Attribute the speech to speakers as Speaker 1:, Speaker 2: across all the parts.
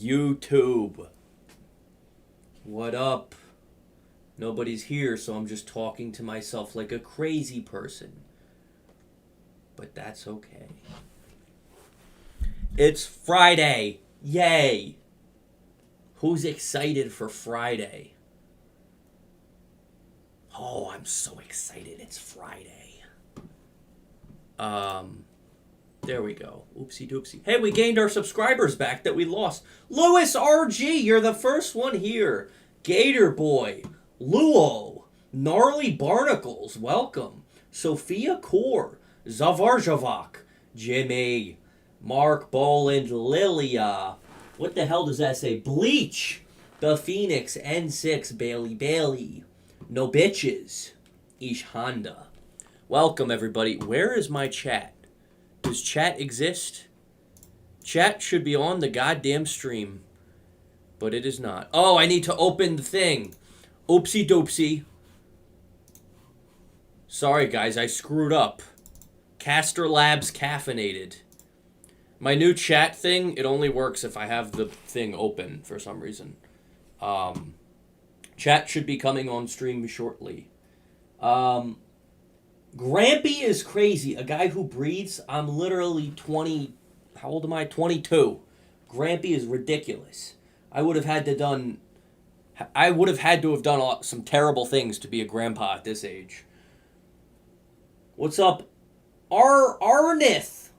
Speaker 1: YouTube. What up? Nobody's here, so I'm just talking to myself like a crazy person. But that's okay. It's Friday. Yay. Who's excited for Friday? Oh, I'm so excited. It's Friday. There we go. Oopsie doopsie. Hey, we gained our subscribers back that we lost. Louis RG, you're the first one here. Gator Boy, Luo, Gnarly Barnacles, welcome. Sophia Core, Zavarjavak, Jimmy, Mark Boland, Lilia. What the hell does that say? Bleach, The Phoenix, N6, Bailey, No Bitches, Ish Honda. Welcome, everybody. Where is my chat? Does chat exist? Chat should be on the goddamn stream. But it is not. Oh, I need to open the thing. Oopsie doopsie. Sorry, guys. I screwed up. Caster Labs caffeinated. My new chat thing, it only works if I have the thing open for some reason. Chat should be coming on stream shortly. Grampy is crazy. A guy who breathes. I'm literally 20. How old am I? 22. Grampy is ridiculous. I would have had to have done some terrible things to be a grandpa at this age. What's up? Arnith,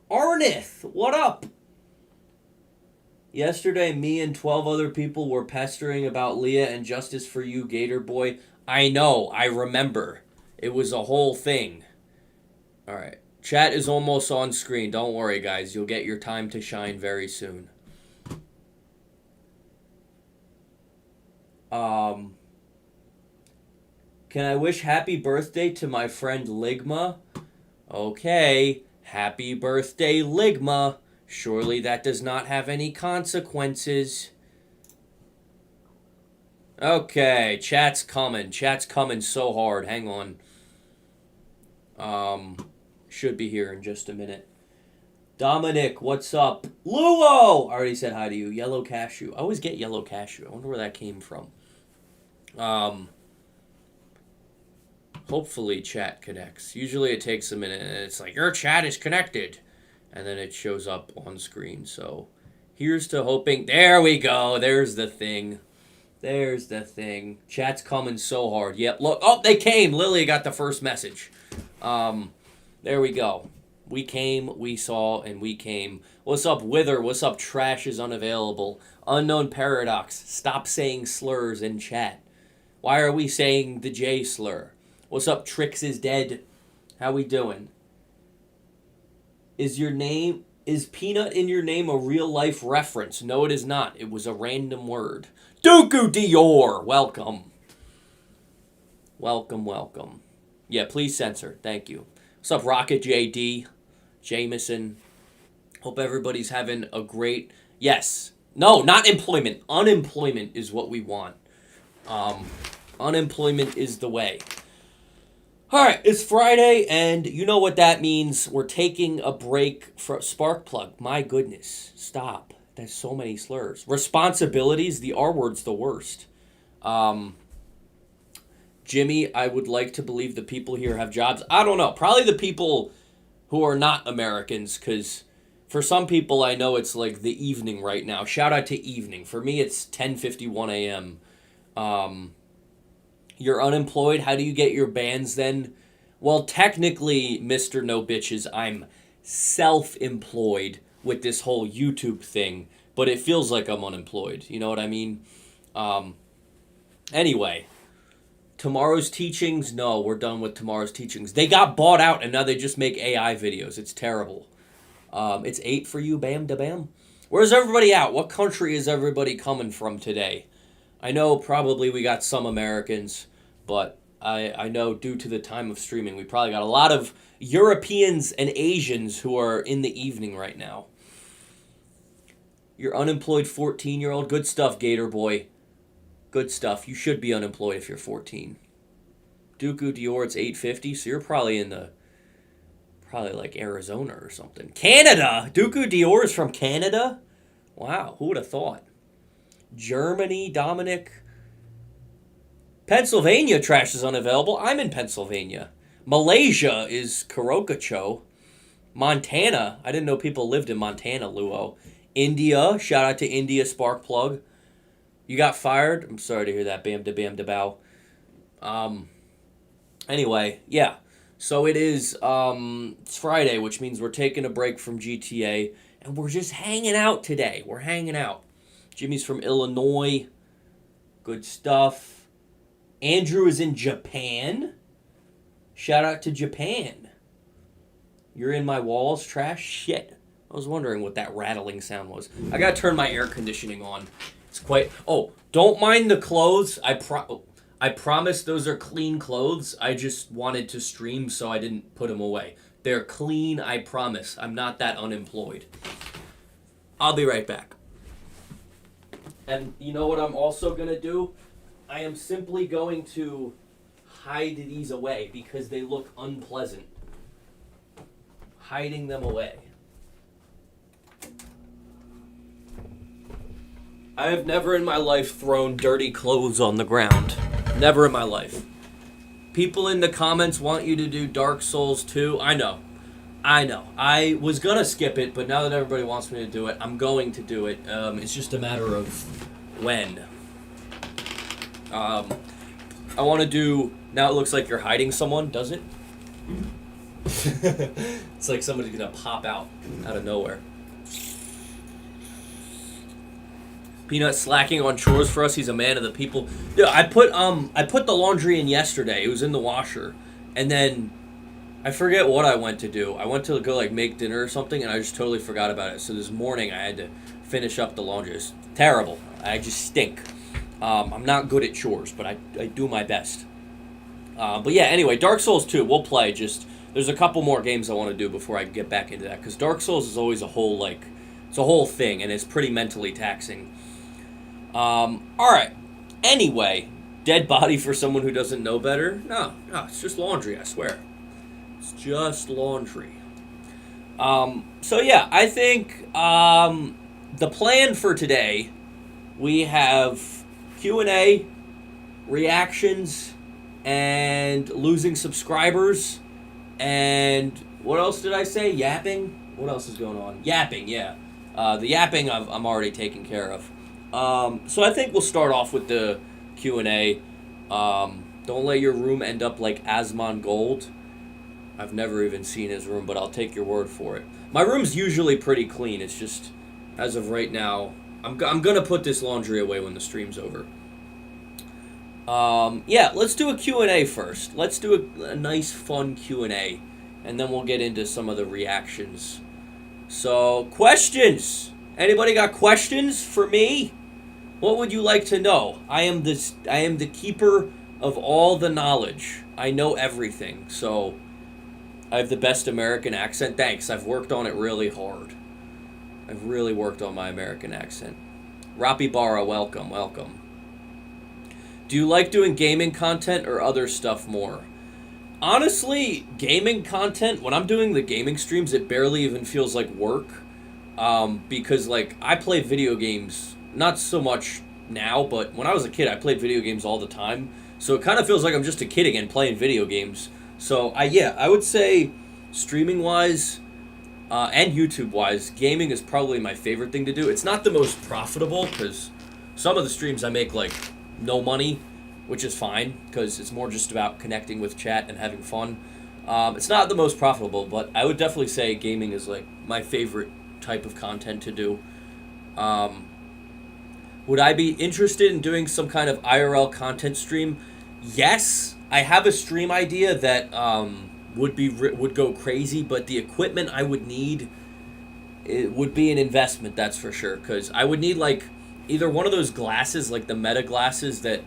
Speaker 1: what up? Yesterday, me and 12 other people were pestering about Leah and Justice for You, Gator Boy. I know, I remember. It was a whole thing. Alright. Chat is almost on screen. Don't worry, guys. You'll get your time to shine very soon. Can I wish happy birthday to my friend Ligma? Okay. Happy birthday, Ligma. Surely that does not have any consequences. Okay. Chat's coming. Chat's coming so hard. Hang on. Should be here in just a minute. Dominic, what's up? Luo! I already said hi to you. Yellow Cashew. I always get Yellow Cashew. I wonder where that came from. Hopefully chat connects. Usually it takes a minute and it's like, your chat is connected. And then it shows up on screen. So here's to hoping. There we go. There's the thing. There's the thing. Chat's coming so hard. Yep, look. Oh, they came. Lily got the first message. There we go. We came, we saw, and we came. What's up, Wither? What's up, Trash is unavailable? Unknown Paradox. Stop saying slurs in chat. Why are we saying the J slur? What's up, Trix is dead? How we doing? Is Peanut in your name a real life reference? No, it is not. It was a random word. Dooku Dior! Welcome. Welcome, welcome. Yeah, please censor. Thank you. What's up, Rocket JD? Jameson. Hope everybody's having a great... Yes. No, not employment. Unemployment is what we want. Unemployment is the way. Alright, it's Friday, and you know what that means. We're taking a break for Sparkplug. My goodness. Stop. There's so many slurs. Responsibilities. The R word's the worst. Jimmy, I would like to believe the people here have jobs. I don't know. Probably the people who are not Americans, because for some people I know it's like the evening right now. Shout out to evening. For me, it's 10:51 a.m. You're unemployed. How do you get your bands then? Well, technically, Mr. No Bitches, I'm self-employed with this whole YouTube thing, but it feels like I'm unemployed. You know what I mean? Anyway. Tomorrow's teachings? No, we're done with tomorrow's teachings. They got bought out and now they just make AI videos. It's terrible. It's 8 for you, bam da bam. Where's everybody at? What country is everybody coming from today? I know probably we got some Americans, but I know due to the time of streaming, we probably got a lot of Europeans and Asians who are in the evening right now. You're unemployed 14-year-old. Good stuff, Gator Boy. Good stuff. You should be unemployed if you're 14. Dooku Dior, it's 8:50, so you're probably in the... Probably like Arizona or something. Canada! Dooku Dior is from Canada? Wow, who would have thought? Germany, Dominic. Pennsylvania trash is unavailable. I'm in Pennsylvania. Malaysia is Karokacho. Montana. I didn't know people lived in Montana, Luo. India. Shout out to India, Sparkplug. You got fired? I'm sorry to hear that. Bam da bow. Anyway, yeah. So it is, it's Friday, which means we're taking a break from GTA. And we're just hanging out today. We're hanging out. Jimmy's from Illinois. Good stuff. Andrew is in Japan. Shout out to Japan. You're in my walls, trash? Shit. I was wondering what that rattling sound was. I gotta turn my air conditioning on. It's quite... Oh, don't mind the clothes. I promise those are clean clothes. I just wanted to stream, so I didn't put them away. They're clean, I promise. I'm not that unemployed. I'll be right back. And you know what I'm also gonna do? I am simply going to hide these away because they look unpleasant. Hiding them away. I have never in my life thrown dirty clothes on the ground. Never in my life. People in the comments want you to do Dark Souls 2. I know. I was going to skip it, but now that everybody wants me to do it, I'm going to do it. It's just a matter of when. I want to do... Now it looks like you're hiding someone, does it? It's like somebody's going to pop out of nowhere. Peanut slacking on chores for us. He's a man of the people. Yeah, I put the laundry in yesterday. It was in the washer. And then I forget what I went to do. I went to go like make dinner or something and I just totally forgot about it. So this morning I had to finish up the laundry. It's terrible. I just stink. I'm not good at chores, but I do my best. But yeah, anyway, Dark Souls 2, we'll play. Just there's a couple more games I want to do before I get back into that. Because Dark Souls is always a whole, it's a whole thing, and it's pretty mentally taxing. Alright. Anyway, dead body for someone who doesn't know better? No, it's just laundry, I swear. It's just laundry. So yeah, I think, the plan for today, we have Q&A, reactions, and losing subscribers, and what else did I say? Yapping? What else is going on? Yapping, yeah. The yapping I'm already taking care of. So I think we'll start off with the Q&A. Don't let your room end up like Asmongold. I've never even seen his room, but I'll take your word for it. My room's usually pretty clean. It's just, as of right now, I'm going to put this laundry away when the stream's over. Yeah, let's do a Q&A first. Let's do a nice, fun Q&A, and then we'll get into some of the reactions. So, questions! Anybody got questions for me? What would you like to know? I am the keeper of all the knowledge. I know everything, so I have the best American accent. Thanks, I've worked on it really hard. I've really worked on my American accent. Rapi Barra, welcome. Do you like doing gaming content or other stuff more? Honestly, gaming content, when I'm doing the gaming streams, it barely even feels like work. Because, I play video games, not so much now, but when I was a kid, I played video games all the time. So it kind of feels like I'm just a kid again playing video games. So, I would say, streaming-wise, and YouTube-wise, gaming is probably my favorite thing to do. It's not the most profitable, because some of the streams I make, no money, which is fine, because it's more just about connecting with chat and having fun. It's not the most profitable, but I would definitely say gaming is, my favorite type of content to do. Would I be interested in doing some kind of IRL content stream? Yes, I have a stream idea that would go crazy, but the equipment I would need, it would be an investment, that's for sure, because I would need either one of those glasses, the Meta glasses that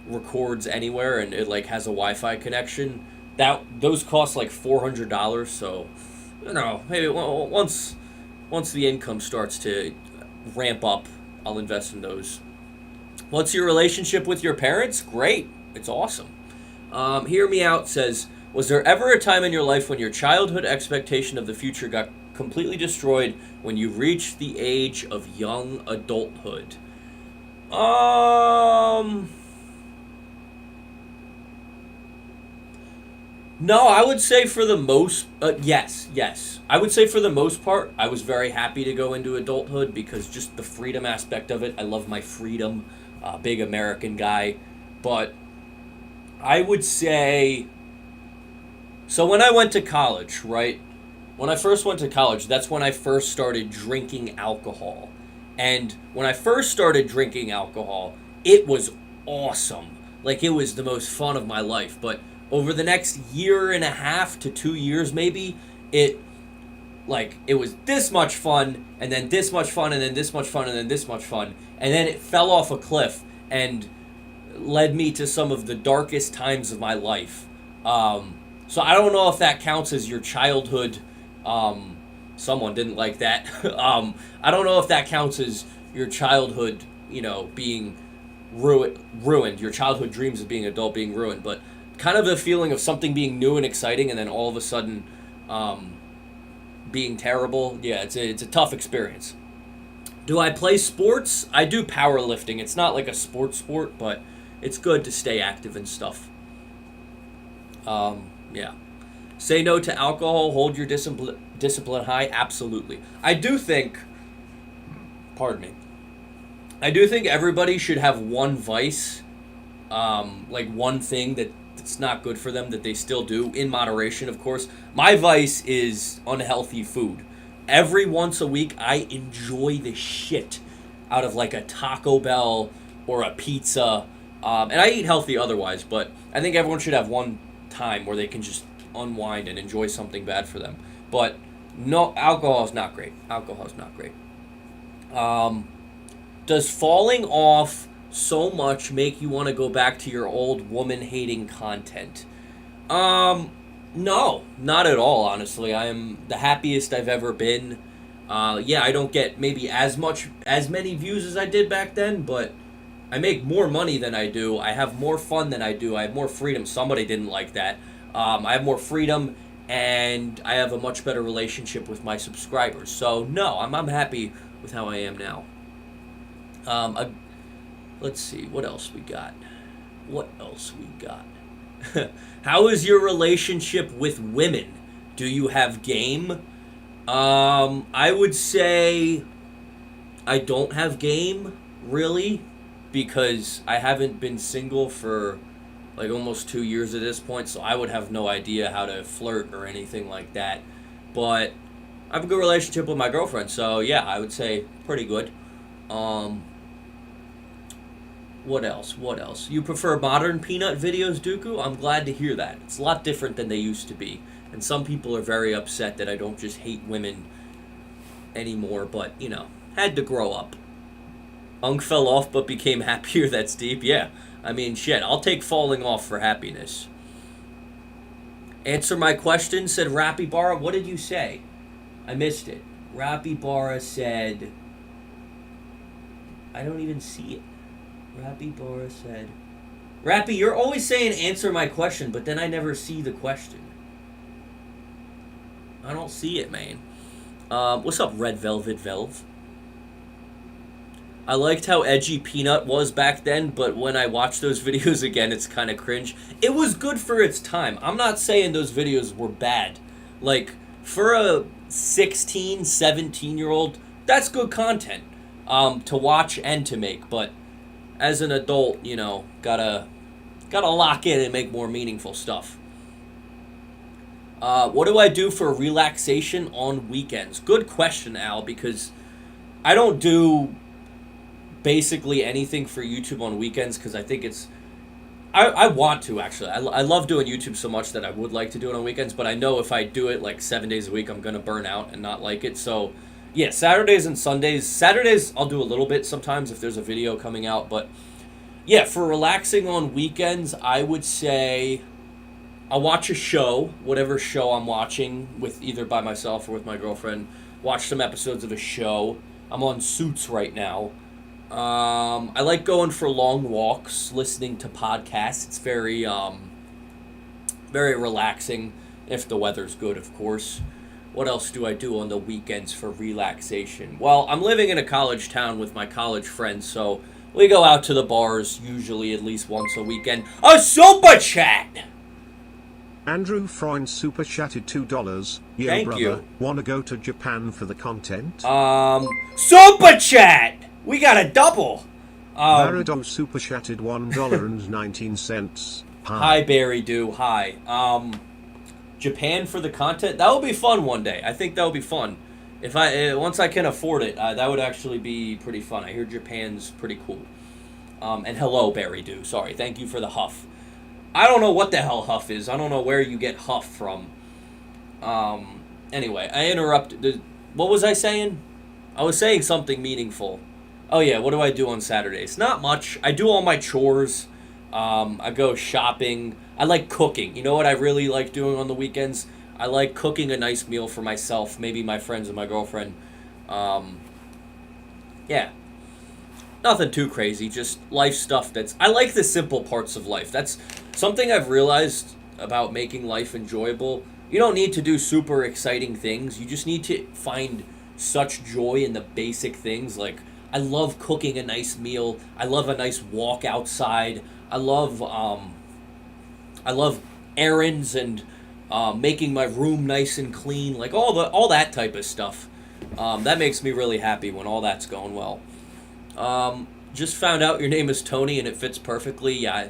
Speaker 1: records anywhere and it has a Wi-Fi connection. Those cost $400, so maybe once the income starts to ramp up, I'll invest in those. What's your relationship with your parents? Great. It's awesome. Hear Me Out says, was there ever a time in your life when your childhood expectation of the future got completely destroyed when you reached the age of young adulthood? Um, no, I would say for the most, yes. I would say for the most part, I was very happy to go into adulthood because just the freedom aspect of it. I love my freedom, big American guy. But I would say, so when I went to college, right? When I first went to college, that's when I first started drinking alcohol. And when I first started drinking alcohol, it was awesome. Like, it was the most fun of my life. But over the next year and a half to 2 years, maybe, it, like, it was this much fun, and then this much fun, and then this much fun, and then this much fun. And then it fell off a cliff and led me to some of the darkest times of my life. So I don't know if that counts as your childhood. Someone didn't like that. I don't know if that counts as your childhood, being ruined. Your childhood dreams of being an adult being ruined, but kind of the feeling of something being new and exciting, and then all of a sudden, being terrible. Yeah, it's a tough experience. Do I play sports? I do powerlifting. It's not like a sport, but it's good to stay active and stuff. Yeah. Say no to alcohol, hold your discipline high. Absolutely. Pardon me. I do think everybody should have one vice, like one thing that's not good for them that they still do, in moderation, of course. My vice is unhealthy food. Every once a week, I enjoy the shit out of like a Taco Bell or a pizza. And I eat healthy otherwise, but I think everyone should have one time where they can just unwind and enjoy something bad for them. But no, alcohol is not great. Does falling off so much make you want to go back to your old woman-hating content? No, not at all, honestly. I am the happiest I've ever been. Yeah, I don't get maybe as many views as I did back then, but I make more money than I do. I have more fun than I do. I have more freedom. Somebody didn't like that. I have more freedom, and I have a much better relationship with my subscribers. So, no, I'm happy with how I am now. Let's see, what else we got? How is your relationship with women? Do you have game? I would say I don't have game, really, because I haven't been single for like almost 2 years at this point, so I would have no idea how to flirt or anything like that. But I have a good relationship with my girlfriend, so yeah, I would say pretty good. What else? You prefer modern Peanut videos, Dooku? I'm glad to hear that. It's a lot different than they used to be. And some people are very upset that I don't just hate women anymore, but, had to grow up. Unk fell off but became happier, that's deep. Yeah, I mean, shit, I'll take falling off for happiness. Answer my question, said Rappy Barra. What did you say? I missed it. Rappy Barra said... I don't even see it. Rappy Barra said... Rappy, you're always saying answer my question, but then I never see the question. I don't see it, man. What's up, Red Velvet Velv? I liked how edgy Peanut was back then, but when I watch those videos again, it's kind of cringe. It was good for its time. I'm not saying those videos were bad. Like, for a 16, 17-year-old, that's good content to watch and to make, but as an adult, gotta lock in and make more meaningful stuff. What do I do for relaxation on weekends? Good question, Al, because I don't do basically anything for YouTube on weekends because I think it's... I want to, actually. I love doing YouTube so much that I would like to do it on weekends, but I know if I do it like 7 days a week, I'm going to burn out and not like it, so... Yeah, Saturdays and Sundays. Saturdays, I'll do a little bit sometimes if there's a video coming out. But, yeah, for relaxing on weekends, I would say I'll watch a show, whatever show I'm watching, with either by myself or with my girlfriend. Watch some episodes of a show. I'm on Suits right now. I like going for long walks, listening to podcasts. It's very relaxing, if the weather's good, of course. What else do I do on the weekends for relaxation? Well, I'm living in a college town with my college friends, so We go out to the bars usually at least once a weekend. A super chat!
Speaker 2: Andrew Freund super chatted $2. Yo,
Speaker 1: Thank
Speaker 2: brother,
Speaker 1: you.
Speaker 2: wanna go to Japan for the content?
Speaker 1: Super chat! We got a double.
Speaker 2: Barado super chatted $1.19.
Speaker 1: Hi, Barry Do. Hi. Japan for the content? That would be fun one day. I think that would be fun. If once I can afford it, that would actually be pretty fun. I hear Japan's pretty cool. And hello, Barry Do. Sorry. Thank you for the huff. I don't know what the hell huff is. I don't know where you get huff from. Anyway, I interrupted. What was I saying? I was saying something meaningful. Oh yeah, what do I do on Saturdays? Not much. I do all my chores. I go shopping. I like cooking. You know what I really like doing on the weekends? I like cooking a nice meal for myself, maybe my friends and my girlfriend. Yeah. Nothing too crazy, just life stuff I like the simple parts of life. That's something I've realized about making life enjoyable. You don't need to do super exciting things. You just need to find such joy in the basic things. Like, I love cooking a nice meal. I love a nice walk outside. I love errands and making my room nice and clean. Like all that type of stuff. That makes me really happy when all that's going well. Just found out your name is Tony and it fits perfectly. Yeah,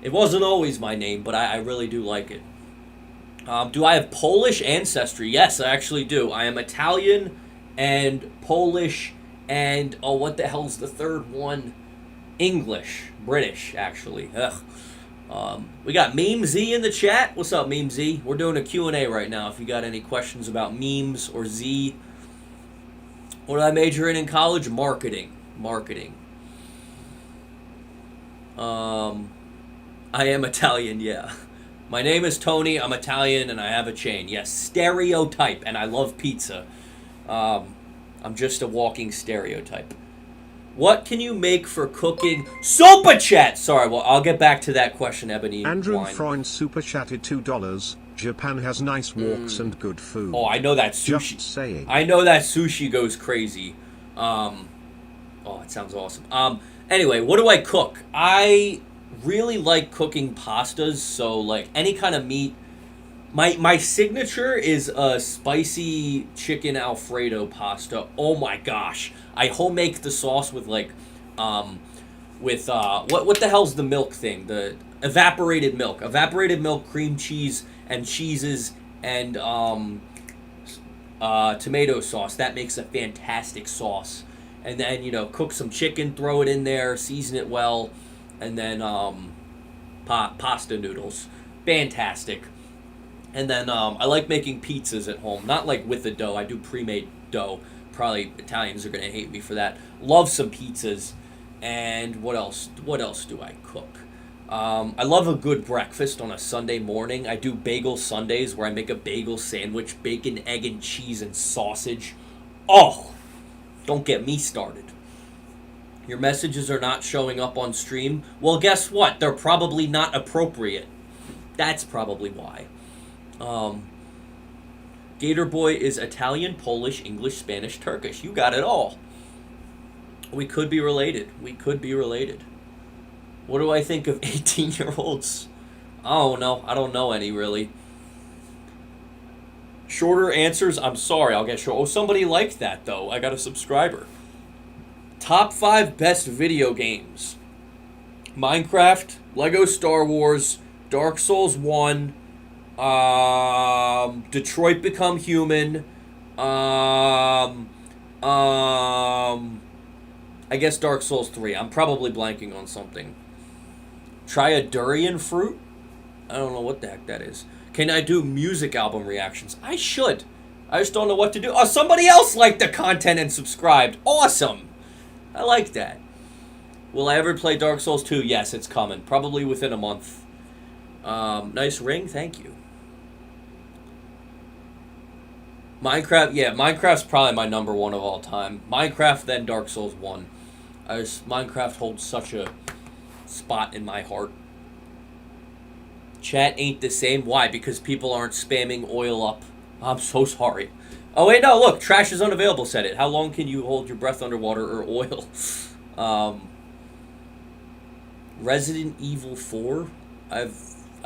Speaker 1: it wasn't always my name, but I really do like it. Do I have Polish ancestry? Yes, I actually do. I am Italian and Polish and, oh, what the hell's the third one? English. British, actually. Ugh. We got Meme Z in the chat. What's up, Meme Z? We're doing a Q&A right now if you got any questions about memes or Z. What did I major in college? Marketing. I am Italian, yeah. My name is Tony, I'm Italian, and I have a chain. Yes, stereotype, and I love pizza. I'm just a walking stereotype. What can you make for cooking? Super chat! Sorry, well, I'll get back to that question, Ebony.
Speaker 2: Andrew Freund super chatted $2. Japan has nice walks and good food.
Speaker 1: Oh, I know that sushi.
Speaker 2: Just saying.
Speaker 1: I know that sushi goes crazy. Oh, it sounds awesome. Anyway, what do I cook? I really like cooking pastas, so like any kind of meat. My signature is a spicy chicken Alfredo pasta. Oh my gosh. I homemake the sauce with like what the hell's the milk thing? The evaporated milk. Evaporated milk, cream cheese, and cheeses and tomato sauce. That makes a fantastic sauce. And then, cook some chicken, throw it in there, season it well, and then pasta noodles. Fantastic. And then I like making pizzas at home. Not like with the dough. I do pre-made dough. Probably Italians are going to hate me for that. Love some pizzas. And what else? What else do I cook? I love a good breakfast on a Sunday morning. I do bagel Sundays where I make a bagel sandwich, bacon, egg, and cheese, and sausage. Oh, don't get me started. Your messages are not showing up on stream. Well, guess what? They're probably not appropriate. That's probably why. Gator Boy is Italian, Polish, English, Spanish, Turkish. You got it all. We could be related. What do I think of 18-year-olds? Oh, no. I don't know any, really. Shorter answers? I'm sorry. I'll get short. Oh, somebody liked that, though. I got a subscriber. Top 5 best video games. Minecraft, Lego Star Wars, Dark Souls 1, Detroit Become Human, I guess Dark Souls 3. I'm probably blanking on something. Try a durian fruit? I don't know what the heck that is. Can I do music album reactions? I should. I just don't know what to do. Oh, somebody else liked the content and subscribed. Awesome. I like that. Will I ever play Dark Souls 2? Yes, it's coming. Probably within a month. Nice ring. Thank you. Minecraft. Yeah, Minecraft's probably my number one of all time. Minecraft, then Dark Souls 1. Minecraft holds such a spot in my heart. Chat ain't the same. Why? Because people aren't spamming oil up. I'm so sorry. Oh, wait, no, look. Trash is unavailable, said it. How long can you hold your breath underwater or oil? Resident Evil 4. I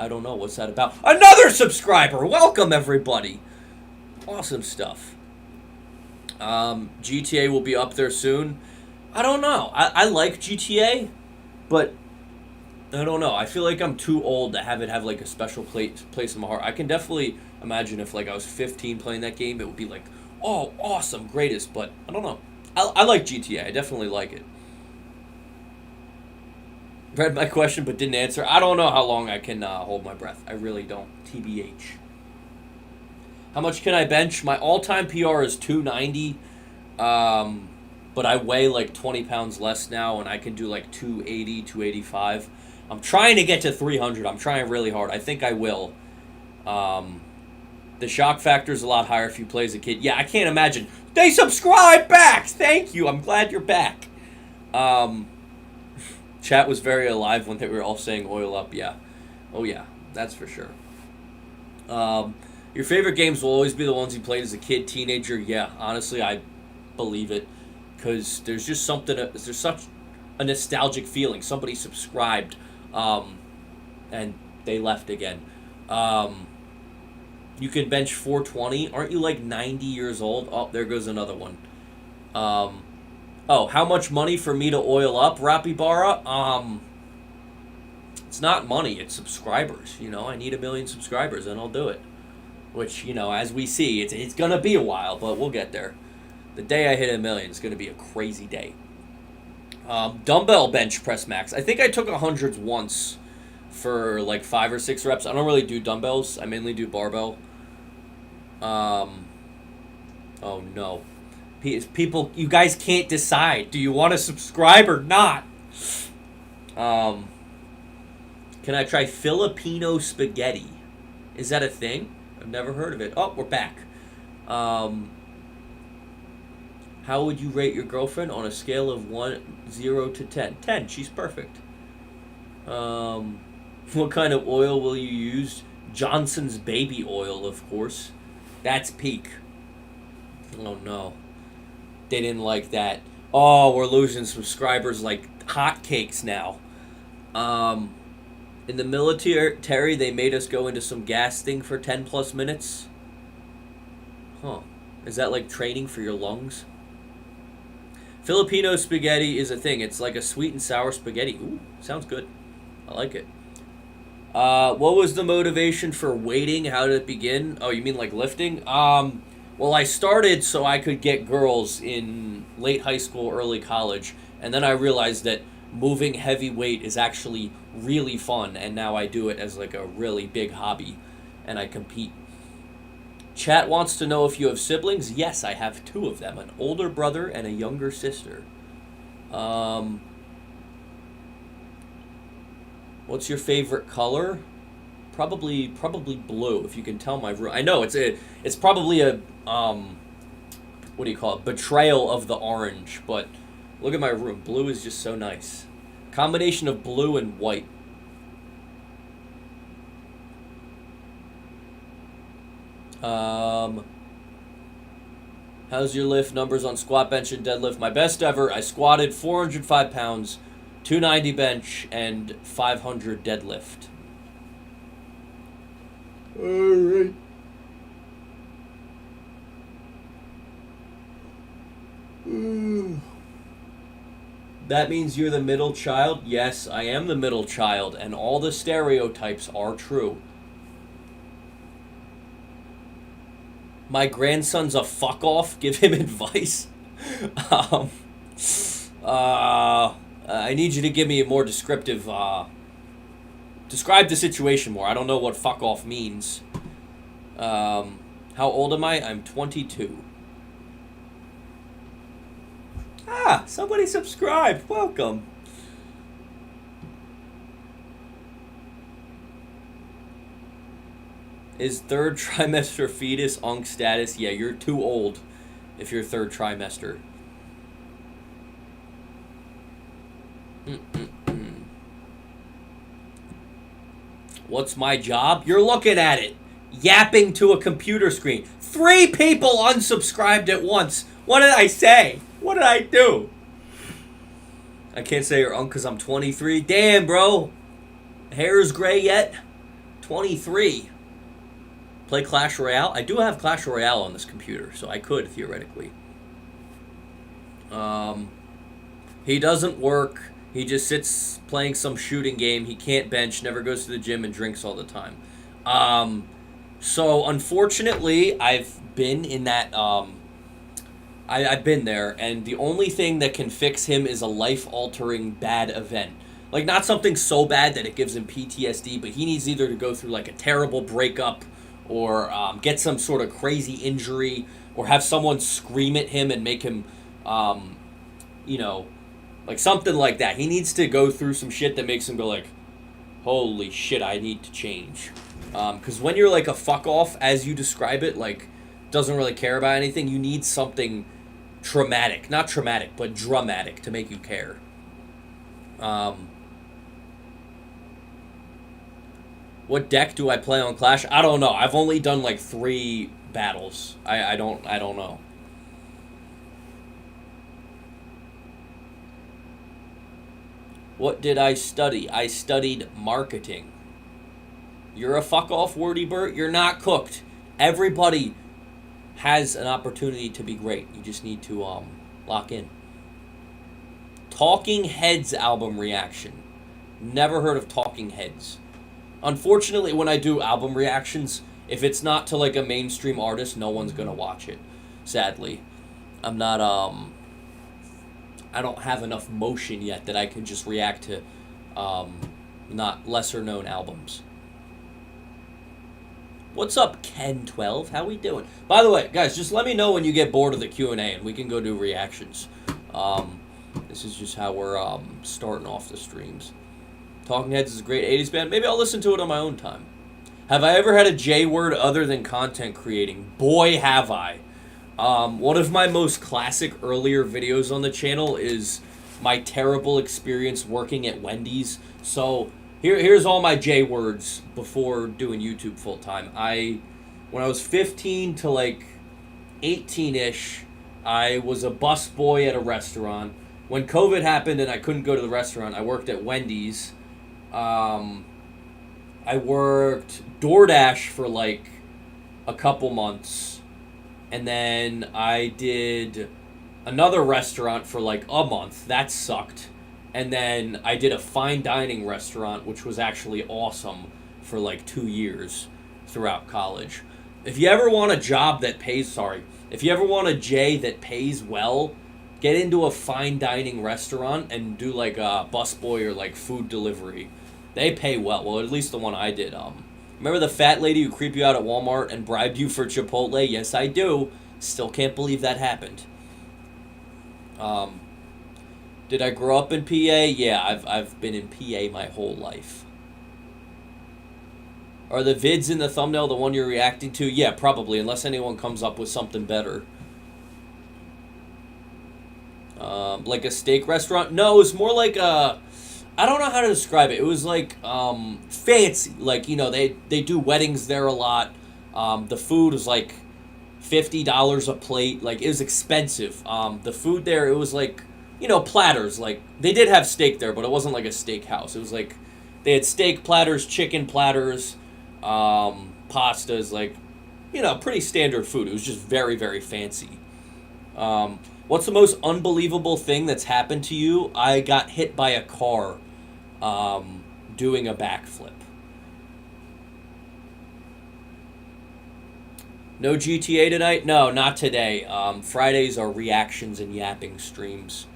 Speaker 1: don't know what's that about. Another subscriber. Welcome everybody. Awesome stuff. GTA will be up there soon. I don't know. I like GTA, but I don't know. I feel like I'm too old to have it have like a special place in my heart. I can definitely imagine if like I was 15 playing that game, it would be like, oh, awesome, greatest. But I don't know. I like GTA. I definitely like it. Read my question but didn't answer. I don't know how long I can hold my breath. I really don't. TBH. How much can I bench? My all-time PR is 290. But I weigh like 20 pounds less now, and I can do like 280, 285. I'm trying to get to 300. I'm trying really hard. I think I will. The shock factor is a lot higher if you play as a kid. Yeah, I can't imagine. They subscribe back! Thank you. I'm glad you're back. Chat was very alive when they were all saying oil up. Yeah. Oh, yeah. That's for sure. Your favorite games will always be the ones you played as a kid, teenager. Yeah, honestly, I believe it. Because there's just something, there's such a nostalgic feeling. Somebody subscribed, and they left again. You can bench 420. Aren't you like 90 years old? Oh, there goes another one. Oh, how much money for me to oil up, Rapibara? It's not money, it's subscribers. You know, I need 1 million subscribers, and I'll do it. Which, you know, as we see, it's going to be a while, but we'll get there. The day I hit 1 million is going to be a crazy day. Dumbbell bench press max. I think I took 100s once for like 5 or 6 reps. I don't really do dumbbells. I mainly do barbell. Oh no. People, you guys can't decide. Do you want to subscribe or not? Can I try Filipino spaghetti? Is that a thing? I've never heard of it. Oh, we're back. How would you rate your girlfriend on a scale of 0 to 10? 10, she's perfect. What kind of oil will you use? Johnson's baby oil, of course. That's peak. Oh, no. They didn't like that. Oh, we're losing subscribers like hotcakes now. In the military, they made us go into some gas thing for 10 plus minutes. Huh. Is that like training for your lungs? Filipino spaghetti is a thing. It's like a sweet and sour spaghetti. Ooh, sounds good. I like it. What was the motivation for waiting? How did it begin? Oh, you mean like lifting? Well, I started so I could get girls in late high school, early college, and then I realized that moving heavy weight is actually really fun, and now I do it as like a really big hobby, and I compete. Chat wants to know if you have siblings. Yes, I have 2 of them, an older brother and a younger sister. What's your favorite color? Probably blue. If you can tell my room, I know it's probably a what do you call it? Betrayal of the orange. But look at my room. Blue is just so nice. Combination of blue and white. How's your lift numbers on squat, bench, and deadlift? My best ever. I squatted 405 pounds, 290 bench, and 500 deadlift. Alright. That means you're the middle child? Yes, I am the middle child, and all the stereotypes are true. My grandson's a fuck off. Give him advice. I need you to give me a more descriptive. Describe the situation more. I don't know what fuck off means. How old am I? I'm 22. Ah, somebody subscribed. Welcome. Is third trimester fetus onc status? Yeah, you're too old if you're third trimester. What's my job? You're looking at it. Yapping to a computer screen. 3 people unsubscribed at once. What did I say? What did I do? I can't say you're because I'm 23. Damn, bro. Hair is gray yet? 23. Play Clash Royale? I do have Clash Royale on this computer, so I could, theoretically. He doesn't work. He just sits playing some shooting game. He can't bench, never goes to the gym, and drinks all the time. So, unfortunately, I've been in that... I've been there, and the only thing that can fix him is a life-altering bad event. Like, not something so bad that it gives him PTSD, but he needs either to go through, like, a terrible breakup or get some sort of crazy injury or have someone scream at him and make him, you know, like something like that. He needs to go through some shit that makes him go like, holy shit, I need to change. Because when you're like a fuck-off, as you describe it, like, doesn't really care about anything, you need something traumatic. Not traumatic, but dramatic to make you care. What deck do I play on Clash? I don't know. I've only done like 3 battles. I don't know. What did I study? I studied marketing. You're a fuck off, Wordy Bert. You're not cooked. Everybody has an opportunity to be great. You just need to lock in. Talking Heads album reaction. Never heard of Talking Heads. Unfortunately, when I do album reactions, if it's not to like a mainstream artist, no one's gonna watch it. Sadly, I'm not. I don't have enough motion yet that I can just react to, not lesser known albums. What's up, Ken12? How we doing? By the way, guys, just let me know when you get bored of the Q&A and we can go do reactions. This is just how we're starting off the streams. Talking Heads is a great 80s band. Maybe I'll listen to it on my own time. Have I ever had a J word other than content creating? Boy, have I. One of my most classic earlier videos on the channel is my terrible experience working at Wendy's. So here's all my J words before doing YouTube full time. When I was 15 to like 18-ish, I was a busboy at a restaurant. When COVID happened and I couldn't go to the restaurant, I worked at Wendy's. I worked DoorDash for like a couple months. And then I did another restaurant for like a month. That sucked. And then I did a fine dining restaurant, which was actually awesome, for like 2 years throughout college. If you ever want a job that pays, if you ever want a J that pays well, get into a fine dining restaurant and do like a busboy or like food delivery. They pay well. Well, at least the one I did. Remember the fat lady who creeped you out at Walmart and bribed you for Chipotle? Yes, I do. Still can't believe that happened. Did I grow up in PA? Yeah, I've been in PA my whole life. Are the vids in the thumbnail the one you're reacting to? Yeah, probably, unless anyone comes up with something better. Like a steak restaurant? No, it was more like a... I don't know how to describe it. It was like fancy. Like, you know, they do weddings there a lot. The food was like $50 a plate. Like, it was expensive. The food there, it was like, you know, platters. Like, they did have steak there, but it wasn't like a steakhouse. It was like, they had steak platters, chicken platters, pastas, like, you know, pretty standard food. It was just very, very fancy. What's the most unbelievable thing that's happened to you? I got hit by a car doing a backflip. No GTA tonight? No, not today. Fridays are reactions and yapping streams.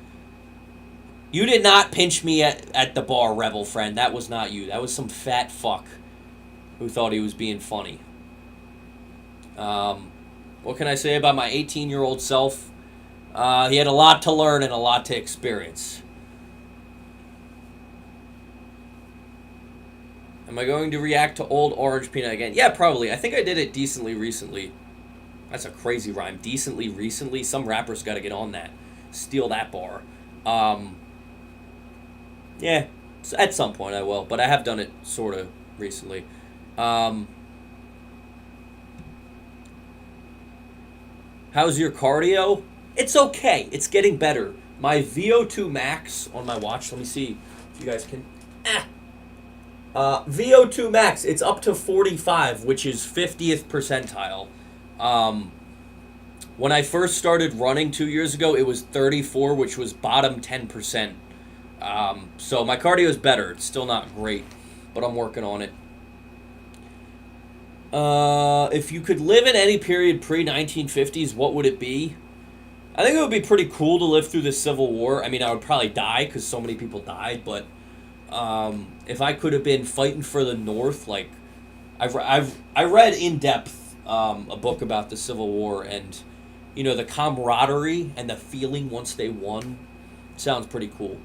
Speaker 1: You did not pinch me at the bar, Rebel friend. That was not you. That was some fat fuck who thought he was being funny. What can I say about my 18-year-old self? He had a lot to learn and a lot to experience. Am I going to react to old Orange Peanut again? Yeah, probably. I think I did it decently recently. That's a crazy rhyme. Decently recently? Some rapper's got to get on that. Steal that bar. Yeah, at some point I will. But I have done it sort of recently. How's your cardio? It's okay. It's getting better. My VO2 max on my watch, let me see if you guys can... VO2 max, it's up to 45, which is 50th percentile. When I first started running 2 years ago, it was 34, which was bottom 10%. So my cardio is better. It's still not great, but I'm working on it. If you could live in any period pre-1950s, what would it be? I think it would be pretty cool to live through the Civil War. I mean, I would probably die because so many people died, but if I could have been fighting for the North, like I read in depth a book about the Civil War, and you know, the camaraderie and the feeling once they won sounds pretty cool.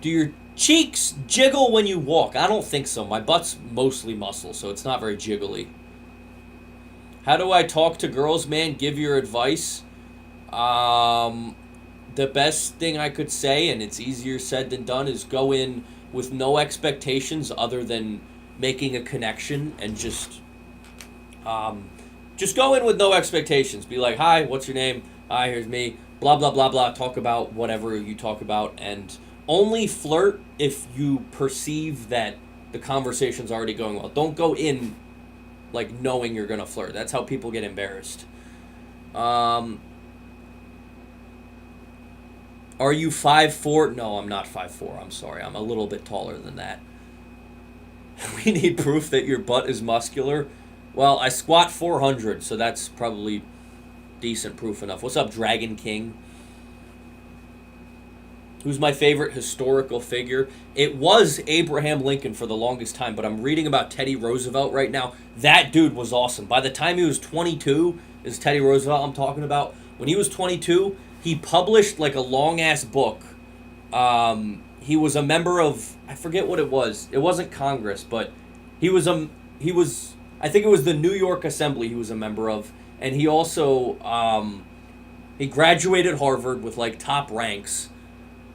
Speaker 1: Do your cheeks jiggle when you walk? I don't think so. My butt's mostly muscle, so it's not very jiggly. How do I talk to girls, man? Give your advice. The best thing I could say, and it's easier said than done, is go in with no expectations other than making a connection, and just go in with no expectations. Be like, hi, what's your name? Hi, here's me. Blah, blah, blah, blah. Talk about whatever you talk about, and only flirt if you perceive that the conversation's already going well. Don't go in like knowing you're gonna flirt. That's how people get embarrassed. Are you 5'4"? No, I'm not 5'4". I'm sorry. I'm a little bit taller than that. We need proof that your butt is muscular. Well, I squat 400, so that's probably decent proof enough. What's up, Dragon King? Who's my favorite historical figure? It was Abraham Lincoln for the longest time, but I'm reading about Teddy Roosevelt right now. That dude was awesome. By the time he was 22, is Teddy Roosevelt I'm talking about. When he was 22, he published like a long-ass book. He was a member of, I forget what it was. It wasn't Congress, but he was, I think it was the New York Assembly he was a member of. And he also, he graduated Harvard with like top ranks.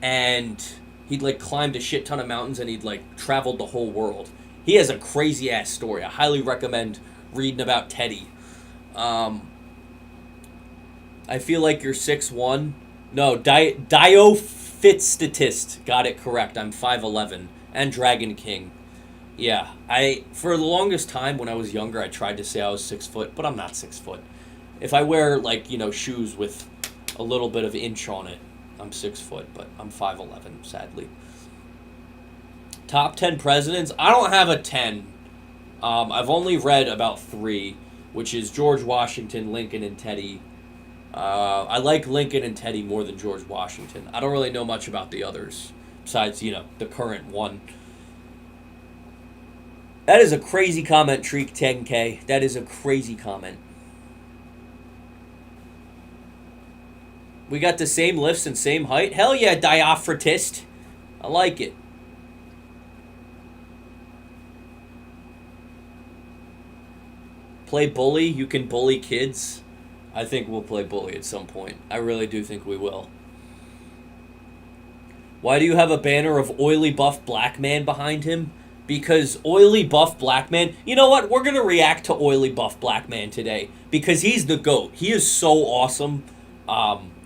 Speaker 1: And he'd like climbed a shit ton of mountains, and he'd like traveled the whole world. He has a crazy ass story. I highly recommend reading about Teddy. I feel like you're 6'1". No, Diophyt Statist got it correct. I'm 5'11", and Dragon King. Yeah, for the longest time when I was younger, I tried to say I was 6 foot, but I'm not 6 foot. If I wear like, you know, shoes with a little bit of inch on it, I'm 6 foot, but I'm 5'11", sadly. Top 10 presidents? I don't have a 10. I've only read about 3, which is George Washington, Lincoln, and Teddy. I like Lincoln and Teddy more than George Washington. I don't really know much about the others, besides, you know, the current one. That is a crazy comment, Treek 10K. That is a crazy comment. We got the same lifts and same height. Hell yeah, Diophytist. I like it. Play bully. You can bully kids. I think we'll play bully at some point. I really do think we will. Why do you have a banner of oily buff black man behind him? Because oily buff black man... You know what? We're going to react to oily buff black man today. Because he's the GOAT. He is so awesome.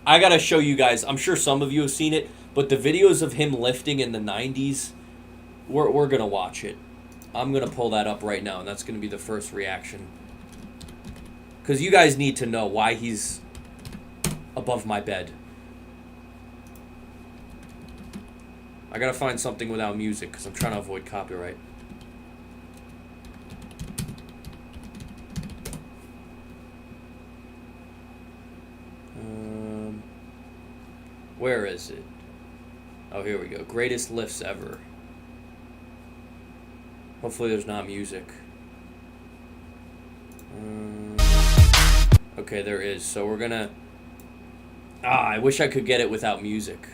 Speaker 1: I gotta show you guys. I'm sure some of you have seen it. But the videos of him lifting in the 90s... We're going to watch it. I'm going to pull that up right now. And that's going to be the first reaction. Because you guys need to know why he's above my bed. I gotta find something without music because I'm trying to avoid copyright. Where is it? Oh, here we go. Greatest lifts ever. Hopefully there's not music. Okay, there is. So we're gonna... I wish I could get it without music.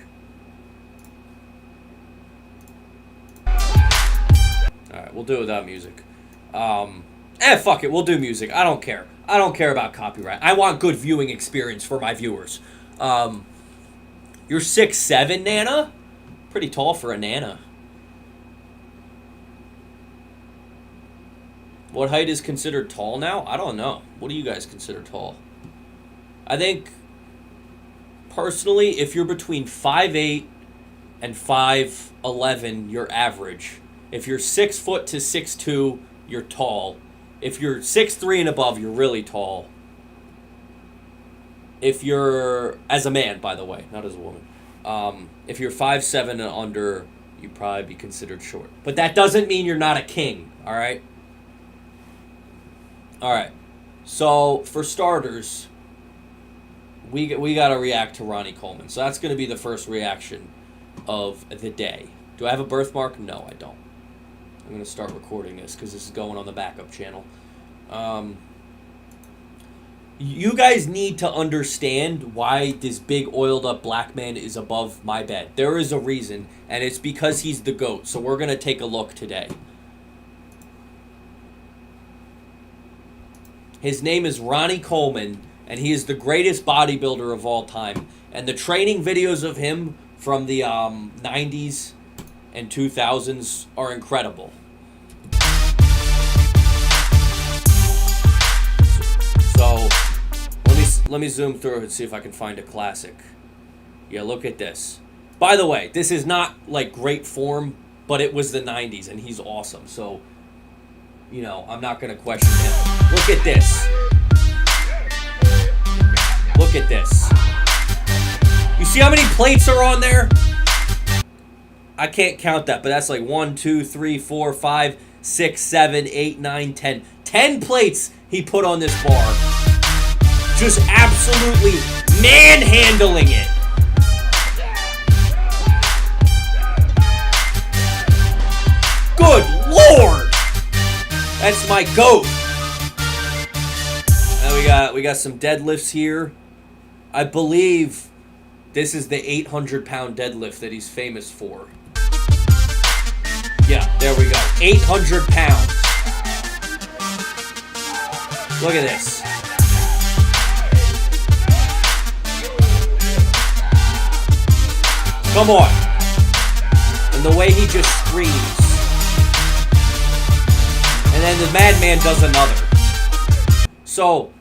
Speaker 1: Alright, we'll do it without music. Fuck it, we'll do music. I don't care. I don't care about copyright. I want good viewing experience for my viewers. You're 6'7", Nana? Pretty tall for a Nana. What height is considered tall now? I don't know. What do you guys consider tall? I think Personally, if you're between 5'8" and 5'11", you're average. If you're 6 foot to 6'2", you're tall. If you're 6'3" and above, you're really tall. If you're, as a man, by the way, not as a woman. If you're 5'7" and under, you'd probably be considered short. But that doesn't mean you're not a king, all right? All right. So, for starters, we got to react to Ronnie Coleman. So that's going to be the first reaction of the day. Do I have a birthmark? No, I don't. I'm going to start recording this because this is going on the backup channel. You guys need to understand why this big oiled up black man is above my bed. There is a reason, and it's because he's the GOAT. So we're going to take a look today. His name is Ronnie Coleman, and he is the greatest bodybuilder of all time. And the training videos of him from the 90s and 2000s are incredible. So, let me zoom through and see if I can find a classic. Yeah, look at this. By the way, this is not like great form, but it was the 90s, and he's awesome. So, you know, I'm not going to question him. Look at this. Look at this. You see how many plates are on there? I can't count that, but that's like 1, 2, 3, 4, 5, 6, 7, 8, 9, 10. 10 plates he put on this bar. Just absolutely manhandling it. Good Lord! That's my GOAT. Now we got some deadlifts here. I believe this is the 800-pound deadlift that he's famous for. Yeah, there we go. 800 pounds. Look at this. Come on. And the way he just screams. And then the madman does another. So,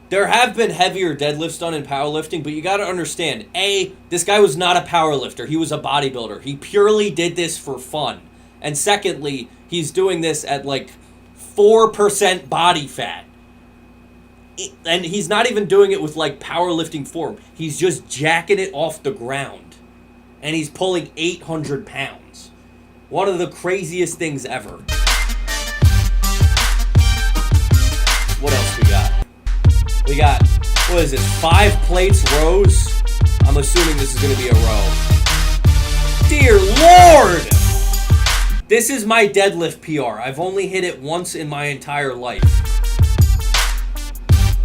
Speaker 1: there have been heavier deadlifts done in powerlifting, but you got to understand, A, this guy was not a powerlifter. He was a bodybuilder. He purely did this for fun. And secondly, he's doing this at like 4% body fat. And he's not even doing it with like powerlifting form. He's just jacking it off the ground. And he's pulling 800 pounds. One of the craziest things ever. What else we got? We got, what is it, 5 plates rows? I'm assuming this is going to be a row. Dear Lord! This is my deadlift PR. I've only hit it once in my entire life.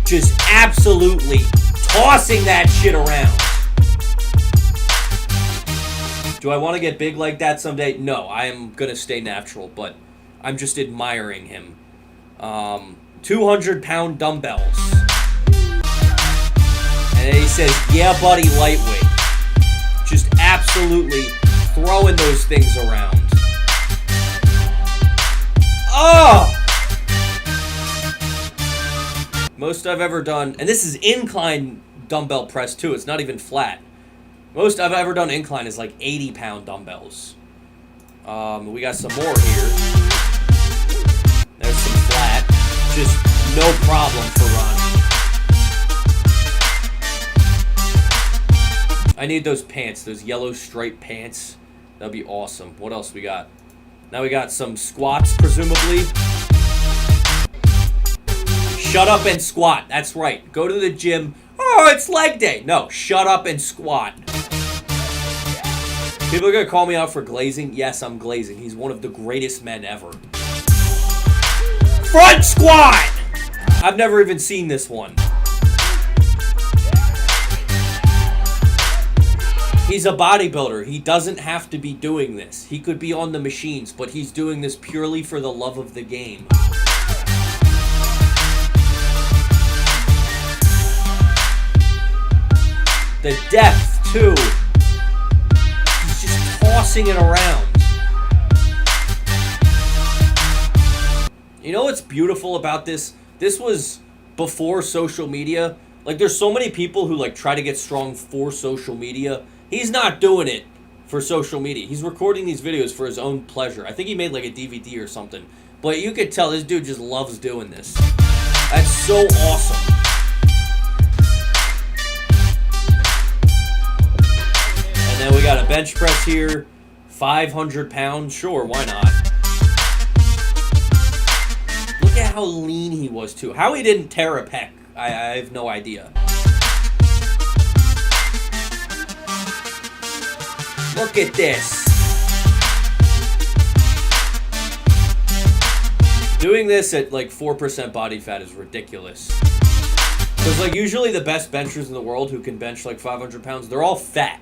Speaker 1: Just absolutely tossing that shit around. Do I want to get big like that someday? No, I am going to stay natural, but I'm just admiring him. 200-pound dumbbells. And then he says, yeah, buddy, lightweight. Just absolutely throwing those things around. Oh! Most I've ever done, and this is incline dumbbell press too, it's not even flat. Most I've ever done incline is like 80-pound dumbbells. We got some more here. There's some flat. Just no problem for Ronnie. I need those pants, those yellow striped pants. That'd be awesome. What else we got? Now we got some squats, presumably. Shut up and squat. That's right. Go to the gym. Oh, it's leg day. No, shut up and squat. People are going to call me out for glazing. Yes, I'm glazing. He's one of the greatest men ever. Front squat! I've never even seen this one. He's a bodybuilder. He doesn't have to be doing this. He could be on the machines, but he's doing this purely for the love of the game. The depth, too. He's just tossing it around. You know what's beautiful about this? This was before social media, Like, there's so many people who, like, try to get strong for social media. He's not doing it for social media. He's recording these videos for his own pleasure. I think he made, like, a DVD or something. But you could tell this dude just loves doing this. That's so awesome. And then we got a bench press here. 500 pounds. Sure, why not? Look at how lean he was, too. How he didn't tear a pec, I have no idea. Look at this. Doing this at like 4% body fat is ridiculous. Because like usually the best benchers in the world who can bench like 500 pounds, they're all fat.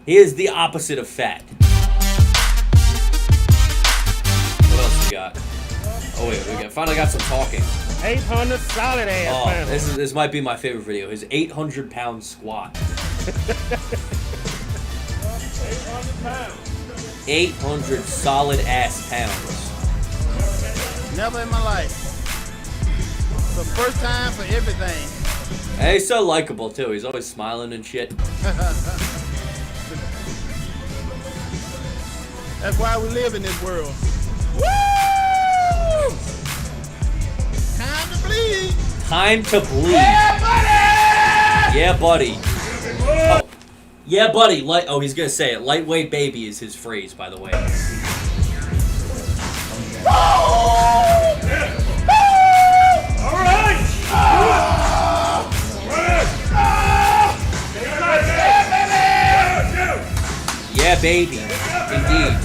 Speaker 1: He is the opposite of fat. What else we got? Oh wait, we finally got some talking.
Speaker 3: 800 solid ass.
Speaker 1: Oh, this might be my favorite video. His 800-pound squat.
Speaker 3: 800 pounds.
Speaker 1: 800 solid ass pounds.
Speaker 4: Never in my life. The first time for everything.
Speaker 1: And he's so likable too. He's always smiling and shit.
Speaker 4: That's why we live in this world. Woo! Time to bleed.
Speaker 1: Time to bleed.
Speaker 4: Yeah, buddy!
Speaker 1: Yeah, buddy. Oh. Yeah, buddy. Oh, he's gonna say it. Lightweight baby is his phrase, by the way. Yeah, baby. Indeed.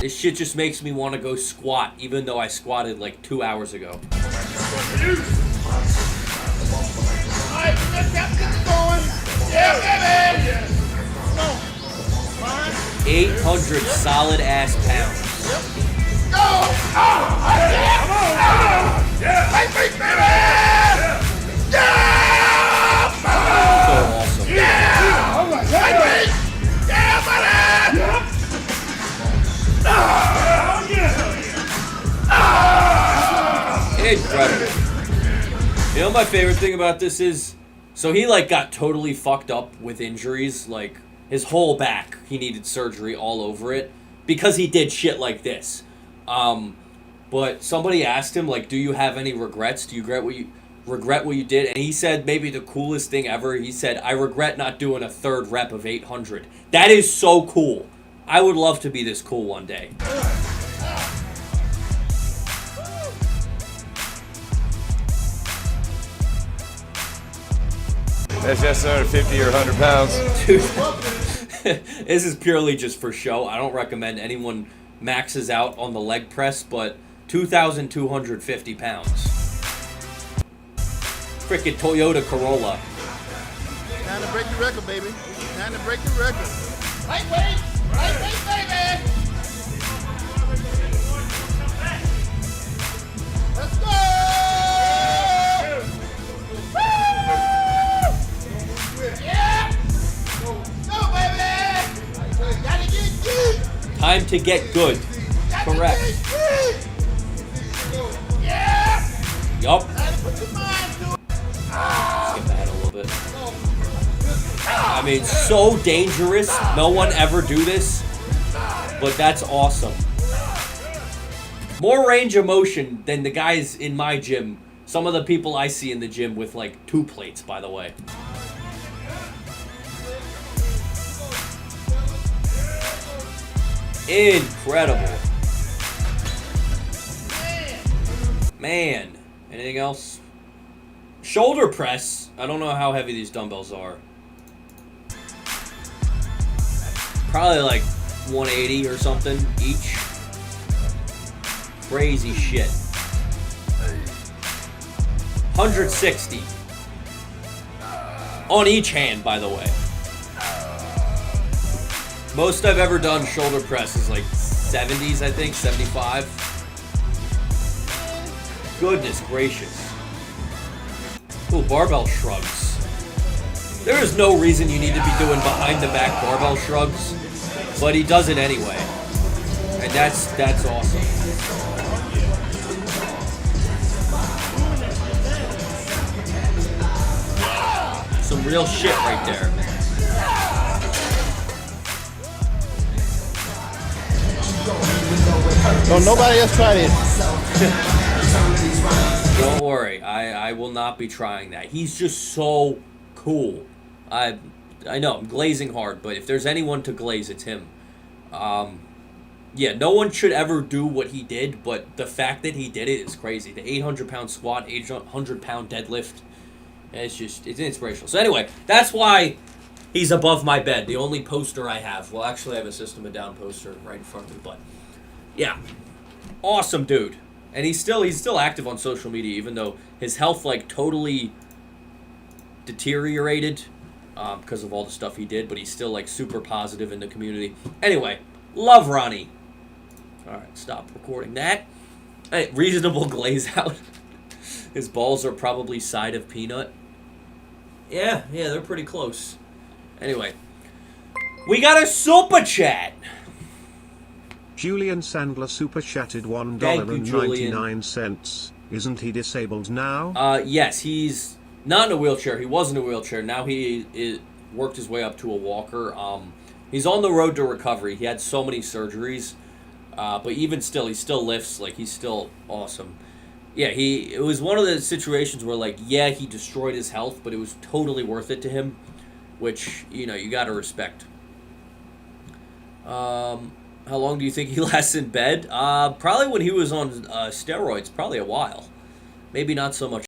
Speaker 1: This shit just makes me want to go squat, even though I squatted like 2 hours ago. 800 solid ass pounds. So awesome. Incredible. You know my favorite thing about this is, so he like got totally fucked up with injuries, like his whole back, he needed surgery all over it because he did shit like this. But somebody asked him like, do you have any regrets? Do you regret what you did? And he said maybe the coolest thing ever. He said, I regret not doing a third rep of 800. That is so cool. I would love to be this cool one day.
Speaker 5: That's just under 50 or 100 pounds.
Speaker 1: Dude, this is purely just for show. I don't recommend anyone maxes out on the leg press, but 2,250 pounds. Frickin' Toyota Corolla.
Speaker 4: Time to break the record, baby. Time to break the record. Lightweight, baby. Let's go. Yeah! Go, baby! Gotta get good!
Speaker 1: Time to get good. Correct.
Speaker 4: Yeah!
Speaker 1: Yup.
Speaker 4: Gotta put your mind to it.
Speaker 1: Skip ahead a little bit. I mean, so dangerous. No one ever do this. But that's awesome. More range of motion than the guys in my gym. Some of the people I see in the gym with like 2 plates, by the way. Incredible. Man. Anything else? Shoulder press. I don't know how heavy these dumbbells are. Probably like 180 or something each. Crazy shit. 160. On each hand, by the way. Most I've ever done shoulder press is like 70s, I think, 75. Goodness gracious. Ooh, barbell shrugs. There is no reason you need to be doing behind the back barbell shrugs, but he does it anyway. And that's awesome. Some real shit right there.
Speaker 4: Don't nobody else try this.
Speaker 1: Don't worry, I will not be trying that. He's just so cool. I know, I'm glazing hard, but if there's anyone to glaze, it's him. Yeah, no one should ever do what he did, but the fact that he did it is crazy. The 800-pound squat, 800-pound deadlift, it's inspirational. So anyway, that's why he's above my bed. The only poster I have. Well, actually, I have a System of Down poster right in front of me, but yeah, awesome dude. And he's still active on social media, even though his health like totally deteriorated because of all the stuff he did. But he's still like super positive in the community. Anyway, love Ronnie. All right, stop recording that. Hey, reasonable glaze out. His balls are probably side of peanut. Yeah, they're pretty close. Anyway, we got a super chat.
Speaker 2: Julian Sandler super chatted
Speaker 1: Thank you,
Speaker 2: $1.99. Isn't he disabled now?
Speaker 1: Yes, he's not in a wheelchair. He was in a wheelchair. Now he worked his way up to a walker. He's on the road to recovery. He had so many surgeries, but even still, he still lifts. Like, he's still awesome. Yeah, it was one of the situations where, like, yeah, he destroyed his health, but it was totally worth it to him, which, you know, you got to respect. How long do you think he lasts in bed? Probably when he was on steroids, probably a while. Maybe not so much